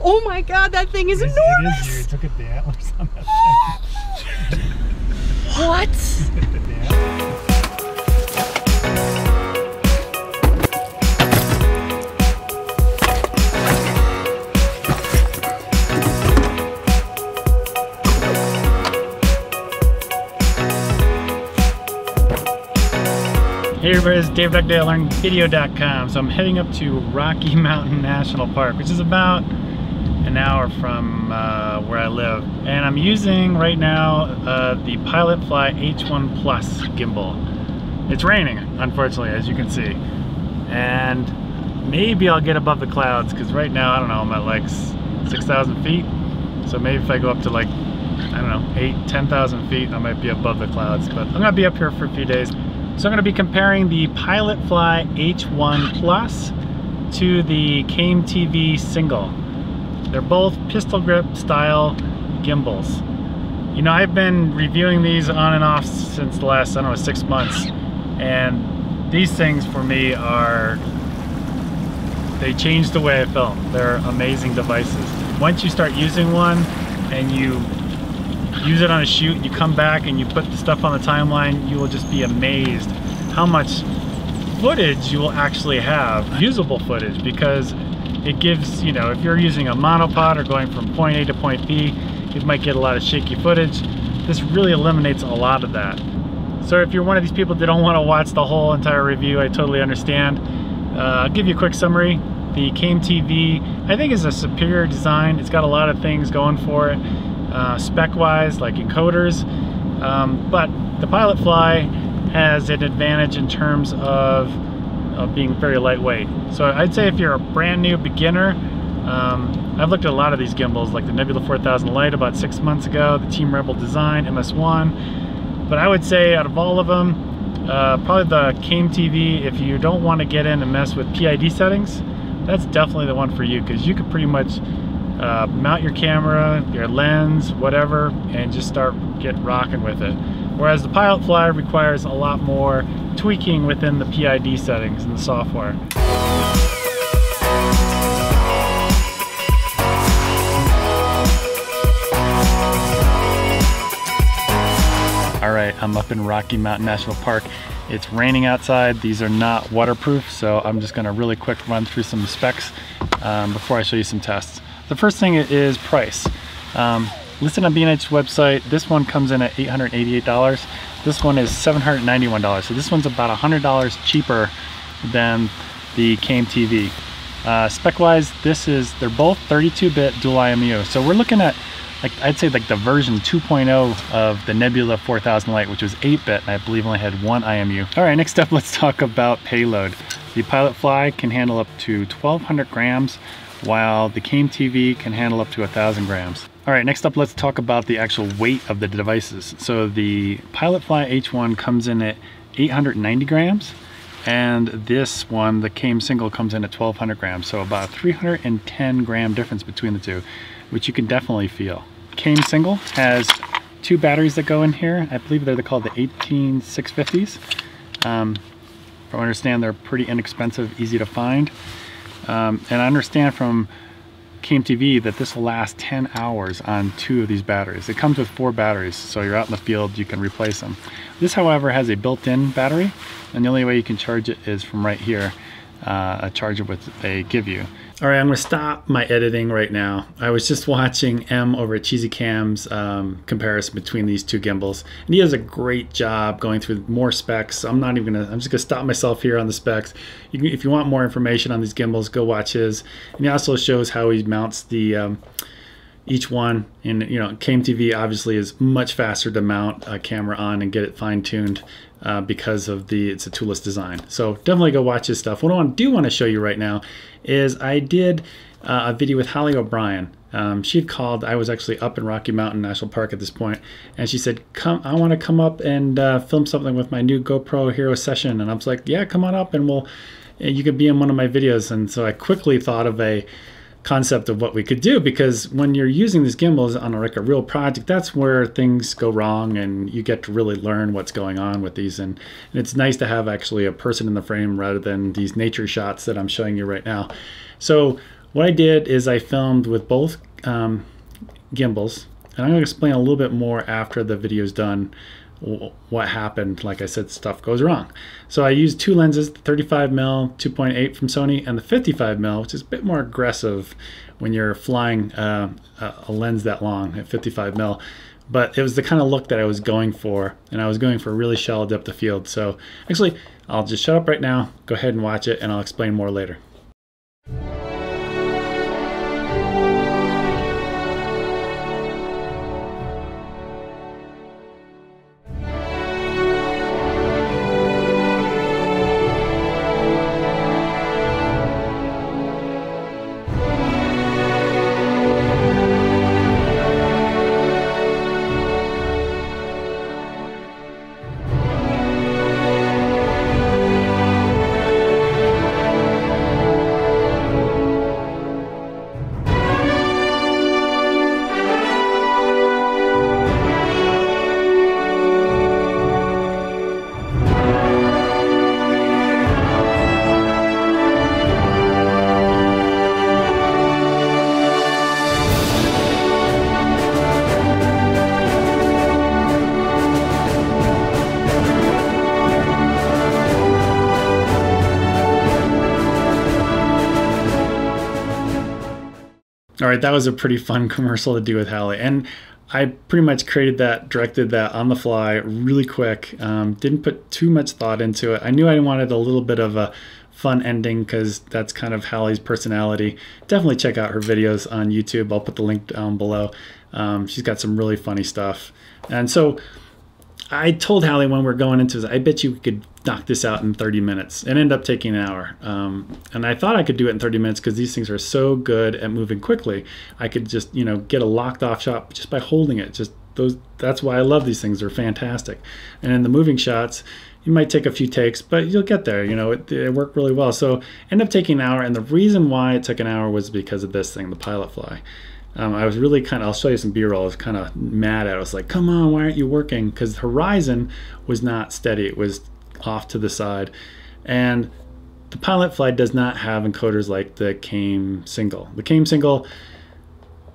Oh my God, that thing is enormous! It is huge. Look at the antlers on that thing. What? Hey everybody, it's Dave Dugdale, learningvideo.com. So I'm heading up to Rocky Mountain National Park, which is about an hour from where I live. And I'm using right now the PilotFly H1 Plus gimbal. It's raining, unfortunately, as you can see. And maybe I'll get above the clouds, because right now, I don't know, I'm at like 6,000 feet. So maybe if I go up to like, I don't know, 8,000, 10,000 feet, I might be above the clouds. But I'm gonna be up here for a few days. So I'm going to be comparing the PilotFly H1 Plus to the CameTV single. They're both pistol grip style gimbals. You know, I've been reviewing these on and off since the last, I don't know, 6 months. And these things for me they changed the way I film. They're amazing devices. Once you start using one and you use it on a shoot, you come back and you put the stuff on the timeline, you will just be amazed how much footage you will actually have, usable footage, because it gives, you know, if you're using a monopod or going from point A to point B, you might get a lot of shaky footage. This really eliminates a lot of that. So if you're one of these people that don't want to watch the whole entire review, I totally understand. I'll give you a quick summary. The CameTV, I think, is a superior design. It's got a lot of things going for it. Spec-wise, like encoders, but the PilotFly has an advantage in terms of being very lightweight. So I'd say if you're a brand new beginner, I've looked at a lot of these gimbals, like the Nebula 4000 Lite about 6 months ago, the Team Rebel Design MS1, but I would say out of all of them, probably the CameTV, if you don't want to get in and mess with PID settings, that's definitely the one for you, because you could pretty much mount your camera, your lens, whatever, and just get rocking with it. Whereas the PilotFly requires a lot more tweaking within the PID settings in the software. All right, I'm up in Rocky Mountain National Park. It's raining outside. These are not waterproof, so I'm just gonna really quick run through some specs before I show you some tests. The first thing is price. Listed on B&H's website, this one comes in at $888. This one is $791. So this one's about $100 cheaper than the CameTV. Spec-wise, they're both 32-bit dual IMU. So we're looking at, like, I'd say like the version 2.0 of the Nebula 4000 Lite, which was 8-bit, and I believe only had one IMU. All right, next up, let's talk about payload. The PilotFly can handle up to 1,200 grams, while the CameTV can handle up to 1,000 grams. All right, next up, let's talk about the actual weight of the devices. So the PilotFly H1 comes in at 890 grams, and this one, the Came Single, comes in at 1,200 grams. So about a 310 gram difference between the two, which you can definitely feel. Came Single has two batteries that go in here. I believe they're called the 18650s. From what I understand, they're pretty inexpensive, easy to find. And I understand from CameTV that this will last 10 hours on 2 of these batteries. It comes with 4 batteries, so you're out in the field, you can replace them. This, however, has a built-in battery, and the only way you can charge it is from right here, a charger they give you. All right, I'm gonna stop my editing right now. I was just watching M over at CheesyCam's comparison between these two gimbals, and he does a great job going through more specs. I'm just gonna stop myself here on the specs. If you want more information on these gimbals, go watch his. And he also shows how he mounts the each one. And you know, CameTV obviously is much faster to mount a camera on and get it fine-tuned because of it's a toolless design. So definitely go watch his stuff. What I do want to show you right now is I did a video with Halley O'Brien. She had called. I was actually up in Rocky Mountain National Park at this point, and she said, I want to come up and film something with my new GoPro Hero Session. And I was like, yeah, come on up, and you could be in one of my videos. And so I quickly thought of a concept of what we could do, because when you're using these gimbals on a real project, that's where things go wrong and you get to really learn what's going on with these, and it's nice to have actually a person in the frame rather than these nature shots that I'm showing you right now. So what I did is I filmed with both gimbals, and I'm going to explain a little bit more after the video's done what happened. Like I said, stuff goes wrong. So I used two lenses, the 35mm 2.8 from Sony and the 55mm, which is a bit more aggressive when you're flying a lens that long at 55mm. But it was the kind of look that I was going for, and I was going for a really shallow depth of field. So actually, I'll just shut up right now, go ahead and watch it, and I'll explain more later. All right, that was a pretty fun commercial to do with Halley, and I pretty much directed that on the fly really quick. Didn't put too much thought into it. I knew I wanted a little bit of a fun ending because that's kind of Halley's personality. Definitely check out her videos on YouTube. I'll put the link down below. She's got some really funny stuff. And so I told Halley when we're going into this, I bet you we could knock this out in 30 minutes. It ended up taking an hour. And I thought I could do it in 30 minutes because these things are so good at moving quickly. I could just, you know, get a locked off shot just by holding it. That's why I love these things. They're fantastic. And in the moving shots, you might take a few takes, but you'll get there. You know, it worked really well. So ended up taking an hour. And the reason why it took an hour was because of this thing, the PilotFly. I was really I'll show you some B-roll. I was kind of mad at it. I was like, come on, why aren't you working? Because the horizon was not steady. It was off to the side. And the PilotFly does not have encoders like the Came Single. The Came Single,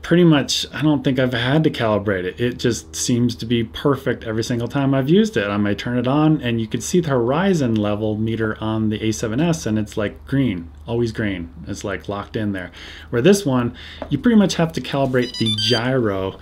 pretty much, I don't think I've had to calibrate it. It just seems to be perfect every single time I've used it. I might turn it on and you can see the horizon level meter on the A7S and it's like green, always green. It's like locked in there. Where this one, you pretty much have to calibrate the gyro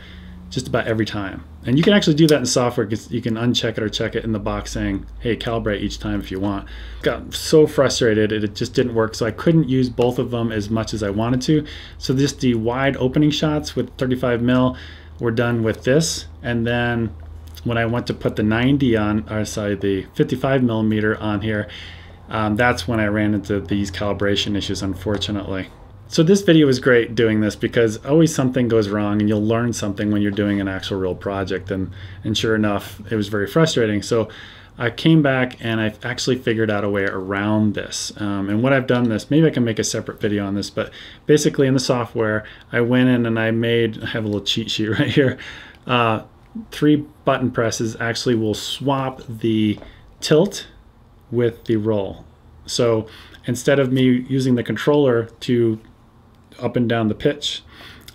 just about every time. And you can actually do that in software. You can uncheck it or check it in the box saying, hey, calibrate each time if you want. Got so frustrated, it just didn't work. So I couldn't use both of them as much as I wanted to. So just the wide opening shots with 35mm were done with this. And then when I went to put the 90 on, or sorry, the 55mm on here, that's when I ran into these calibration issues, unfortunately. So this video was great doing this because always something goes wrong and you'll learn something when you're doing an actual real project, and sure enough, it was very frustrating. So I came back and I actually figured out a way around this. And what I've done maybe I can make a separate video on this, but basically in the software, I went in and I have a little cheat sheet right here. 3 button presses actually will swap the tilt with the roll. So instead of me using the controller to up and down the pitch,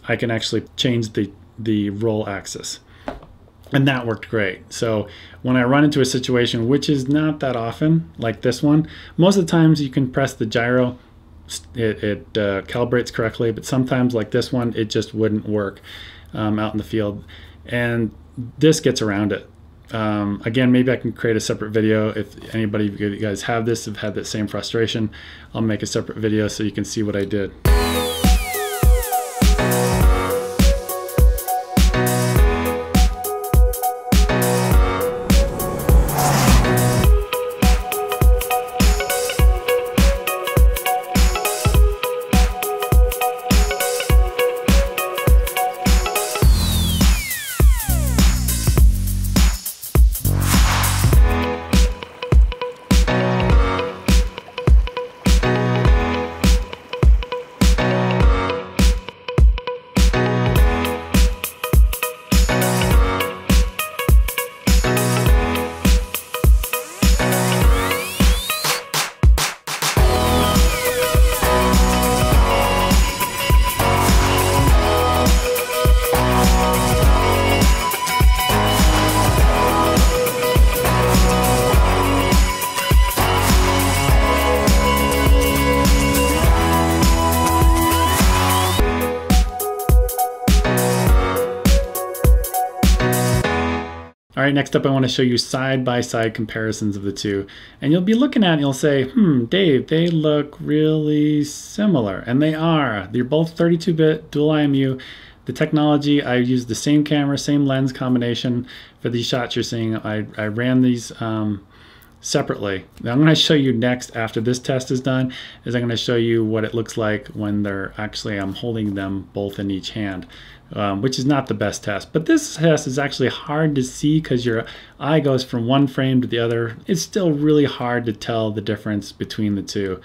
I can actually change the roll axis, and that worked great. So when I run into a situation, which is not that often, like this one, most of the times you can press the gyro, it calibrates correctly, but sometimes like this one, it just wouldn't work out in the field, and this gets around it. Again, maybe I can create a separate video. If anybody of you guys have had that same frustration, I'll make a separate video so you can see what I did. All right, next up I want to show you side-by-side comparisons of the two. And you'll be looking at it and you'll say, Dave, they look really similar. And they are. They're both 32-bit dual IMU. The technology, I used the same camera, same lens combination for these shots you're seeing. I ran these separately. Now I'm going to show you next, after this test is done, is I'm going to show you what it looks like when they're actually, I'm holding them both in each hand. Which is not the best test. But this test is actually hard to see because your eye goes from one frame to the other. It's still really hard to tell the difference between the two.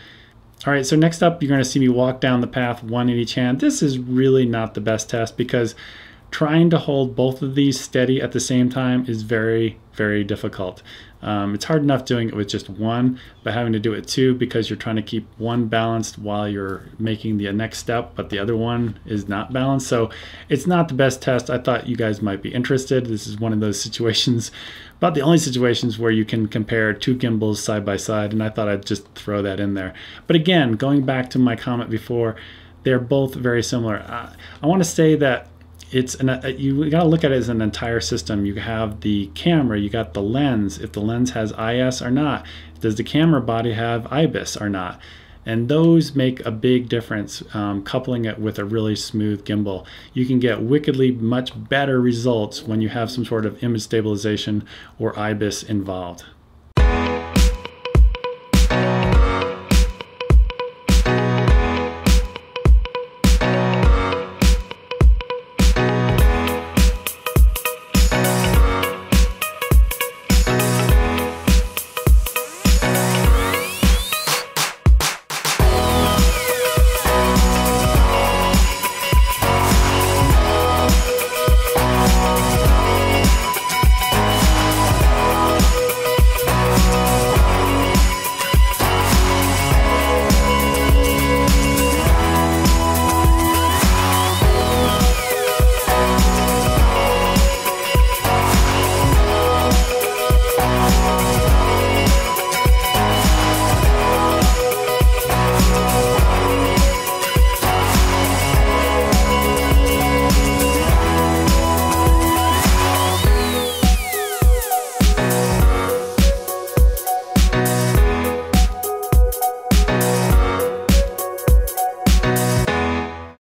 All right, so next up, you're going to see me walk down the path, one in each hand. This is really not the best test because trying to hold both of these steady at the same time is very, very difficult. It's hard enough doing it with just one, but having to do it two because you're trying to keep one balanced while you're making the next step, but the other one is not balanced. So it's not the best test. I thought you guys might be interested. This is one of those situations, about the only situations where you can compare two gimbals side by side, and I thought I'd just throw that in there. But again, going back to my comment before, they're both very similar. I want to say that you got to look at it as an entire system. You have the camera, you got the lens, if the lens has IS or not. Does the camera body have IBIS or not? And those make a big difference, coupling it with a really smooth gimbal. You can get wickedly much better results when you have some sort of image stabilization or IBIS involved.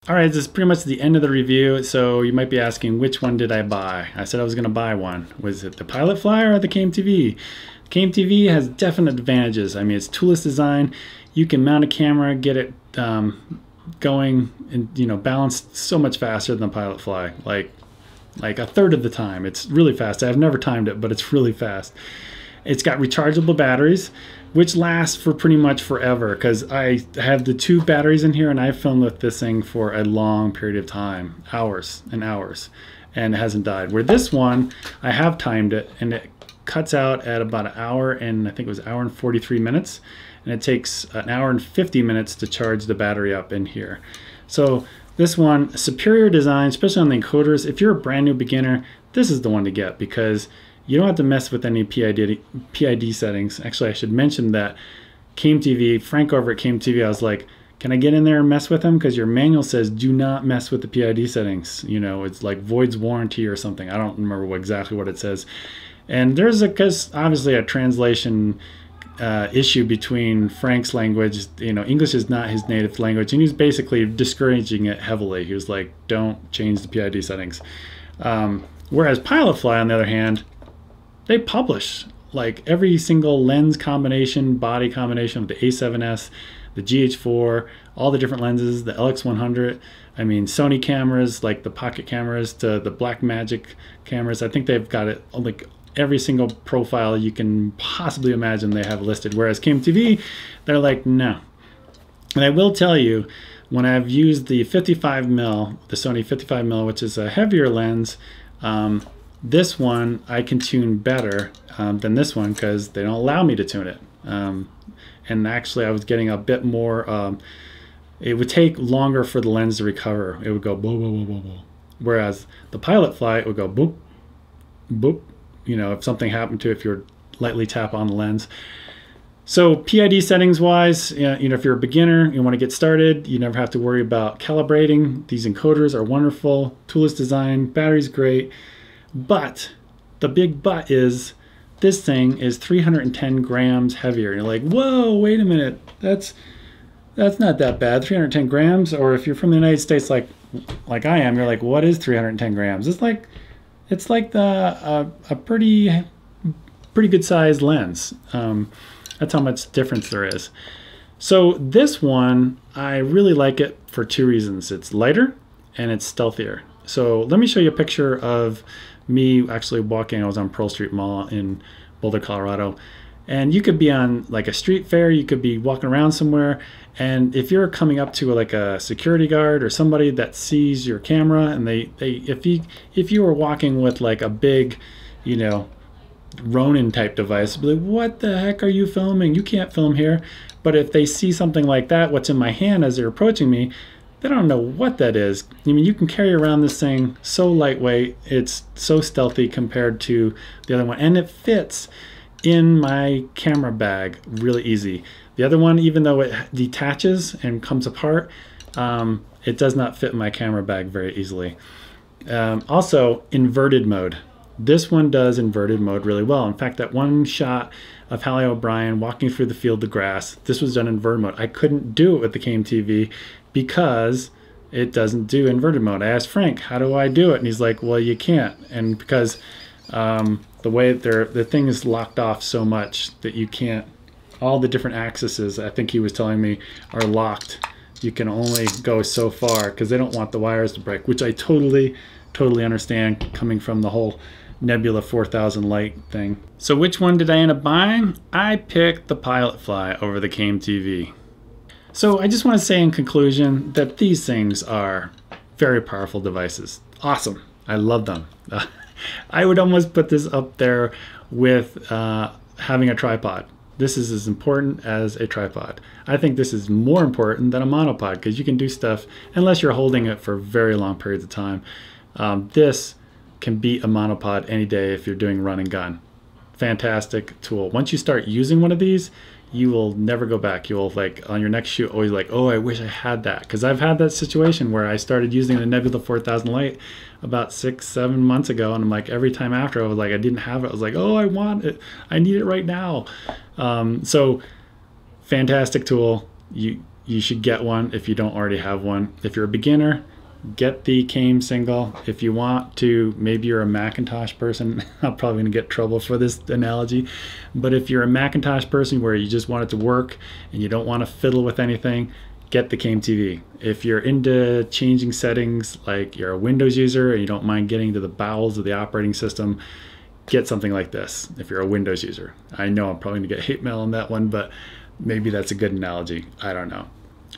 All right, this is pretty much the end of the review. So you might be asking, which one did I buy? I said I was going to buy one. Was it the PilotFly or the CameTV? CameTV has definite advantages. I mean, it's toolless design. You can mount a camera, get it going, and balanced so much faster than the PilotFly. Like a third of the time. It's really fast. I've never timed it, but it's really fast. It's got rechargeable batteries, which last for pretty much forever, because I have the two batteries in here and I've filmed with this thing for a long period of time, hours and hours, and it hasn't died. Where this one, I have timed it and it cuts out at about an hour and I think it was an hour and 43 minutes, and it takes an hour and 50 minutes to charge the battery up in here. So this one, superior design, especially on the encoders. If you're a brand new beginner, this is the one to get because you don't have to mess with any PID settings. Actually, I should mention that CameTV, Frank over at CameTV, I was like, can I get in there and mess with them? Because your manual says do not mess with the PID settings. It's like voids warranty or something. I don't remember exactly what it says. And there's obviously a translation issue between Frank's language. English is not his native language, and he was basically discouraging it heavily. He was like, don't change the PID settings. Whereas PilotFly, on the other hand, they publish like every single lens combination, body combination of the A7S, the GH4, all the different lenses, the LX100. I mean, Sony cameras, like the pocket cameras to the Blackmagic cameras. I think they've got it like every single profile you can possibly imagine they have listed. Whereas CameTV, they're like, no. And I will tell you, when I've used the 55mm, the Sony 55mm, which is a heavier lens, this one I can tune better than this one because they don't allow me to tune it. And actually I was getting a bit more, it would take longer for the lens to recover. It would go boop, boop, boop, boop, boop. Whereas the PilotFly, it would go boop, boop. If something happened to it, if you lightly tap on the lens. So PID settings wise, if you're a beginner, you want to get started, you never have to worry about calibrating. These encoders are wonderful, toolless design, battery's great. But The big but is this thing is 310 grams heavier. You're like, whoa, wait a minute. That's not that bad, 310 grams. Or if you're from the United States, like I am, you're like, what is 310 grams? It's like a pretty good sized lens. That's how much difference there is. So this one, I really like it for two reasons. It's lighter and it's stealthier. So let me show you a picture of me actually walking. I was on Pearl Street Mall in Boulder, Colorado. And you could be on like a street fair, you could be walking around somewhere, and if you're coming up to like a security guard or somebody that sees your camera, and if you were walking with like a big, you know, Ronin type device, be like, what the heck are you filming? You can't film here. But if they see something like that, what's in my hand as they're approaching me, they don't know what that is. I mean, you can carry around this thing so lightweight, it's so stealthy compared to the other one, and it fits in my camera bag really easy. The other one, even though it detaches and comes apart, it does not fit in my camera bag very easily. Also, inverted mode. This one does inverted mode really well. In fact, that one shot of Halley O'Brien walking through the field of grass, this was done in inverted mode. I couldn't do it with the CameTV because it doesn't do inverted mode. I asked Frank, how do I do it? And he's like, well, you can't. And because the way the thing is locked off so much that you can't, all the different axes, I think he was telling me, are locked. You can only go so far because they don't want the wires to break, which I totally understand coming from the whole Nebula 4000 light thing. So which one did I end up buying? I picked the PilotFly over the CameTV. So I just want to say in conclusion that these things are very powerful devices. Awesome. I love them. I would almost put this up there with having a tripod. This is as important as a tripod. I think this is more important than a monopod because you can do stuff unless you're holding it for very long periods of time. This can beat a monopod any day if you're doing run and gun. Fantastic tool. Once you start using one of these, you will never go back. You will, like, on your next shoot, always like, oh, I wish I had that. Because I've had that situation where I started using the Nebula 4000 light about 6-7 months ago, and I'm like, every time after I was like, I didn't have it, I was like, oh, I want it, I need it right now. So fantastic tool. You should get one if you don't already have one. If you're a beginner, get the Came single. If you want to, maybe you're a Macintosh person, I'm probably gonna get trouble for this analogy, but if you're a Macintosh person where you just want it to work and you don't want to fiddle with anything, get the CameTV. If you're into changing settings, like you're a Windows user and you don't mind getting to the bowels of the operating system, get something like this if you're a Windows user. I know I'm probably gonna get hate mail on that one, but maybe that's a good analogy. I don't know.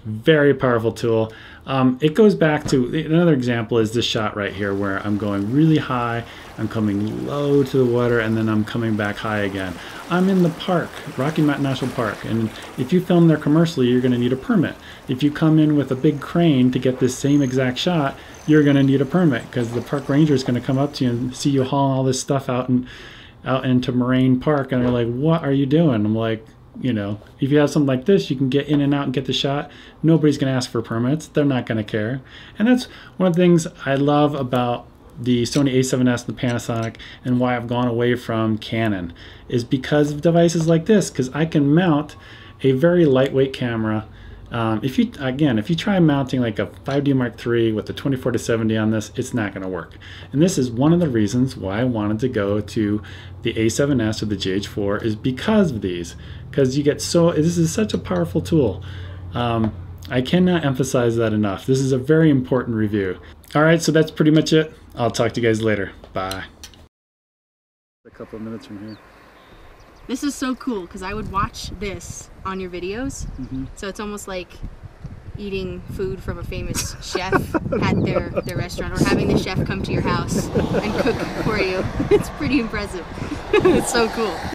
Very powerful tool. It goes back to another example is this shot right here where I'm going really high, I'm coming low to the water, and then I'm coming back high again. I'm in the park, Rocky Mountain National Park, and if you film there commercially, you're going to need a permit. If you come in with a big crane to get this same exact shot, you're going to need a permit because the park ranger is going to come up to you and see you hauling all this stuff out into Moraine Park, and they're like, what are you doing? I'm like, you know, if you have something like this, you can get in and out and get the shot. Nobody's going to ask for permits. They're not going to care. And that's one of the things I love about the Sony a7S and the Panasonic, and why I've gone away from Canon, is because of devices like this, because I can mount a very lightweight camera. If you try mounting like a 5D Mark III with the 24-70 on this, it's not going to work. And this is one of the reasons why I wanted to go to the A7S or the GH4, is because of these. Because you get this is such a powerful tool. I cannot emphasize that enough. This is a very important review. All right, so that's pretty much it. I'll talk to you guys later. Bye. A couple of minutes from here. This is so cool because I would watch this on your videos. So it's almost like eating food from a famous chef at their restaurant, or having the chef come to your house and cook for you. It's pretty impressive. It's so cool.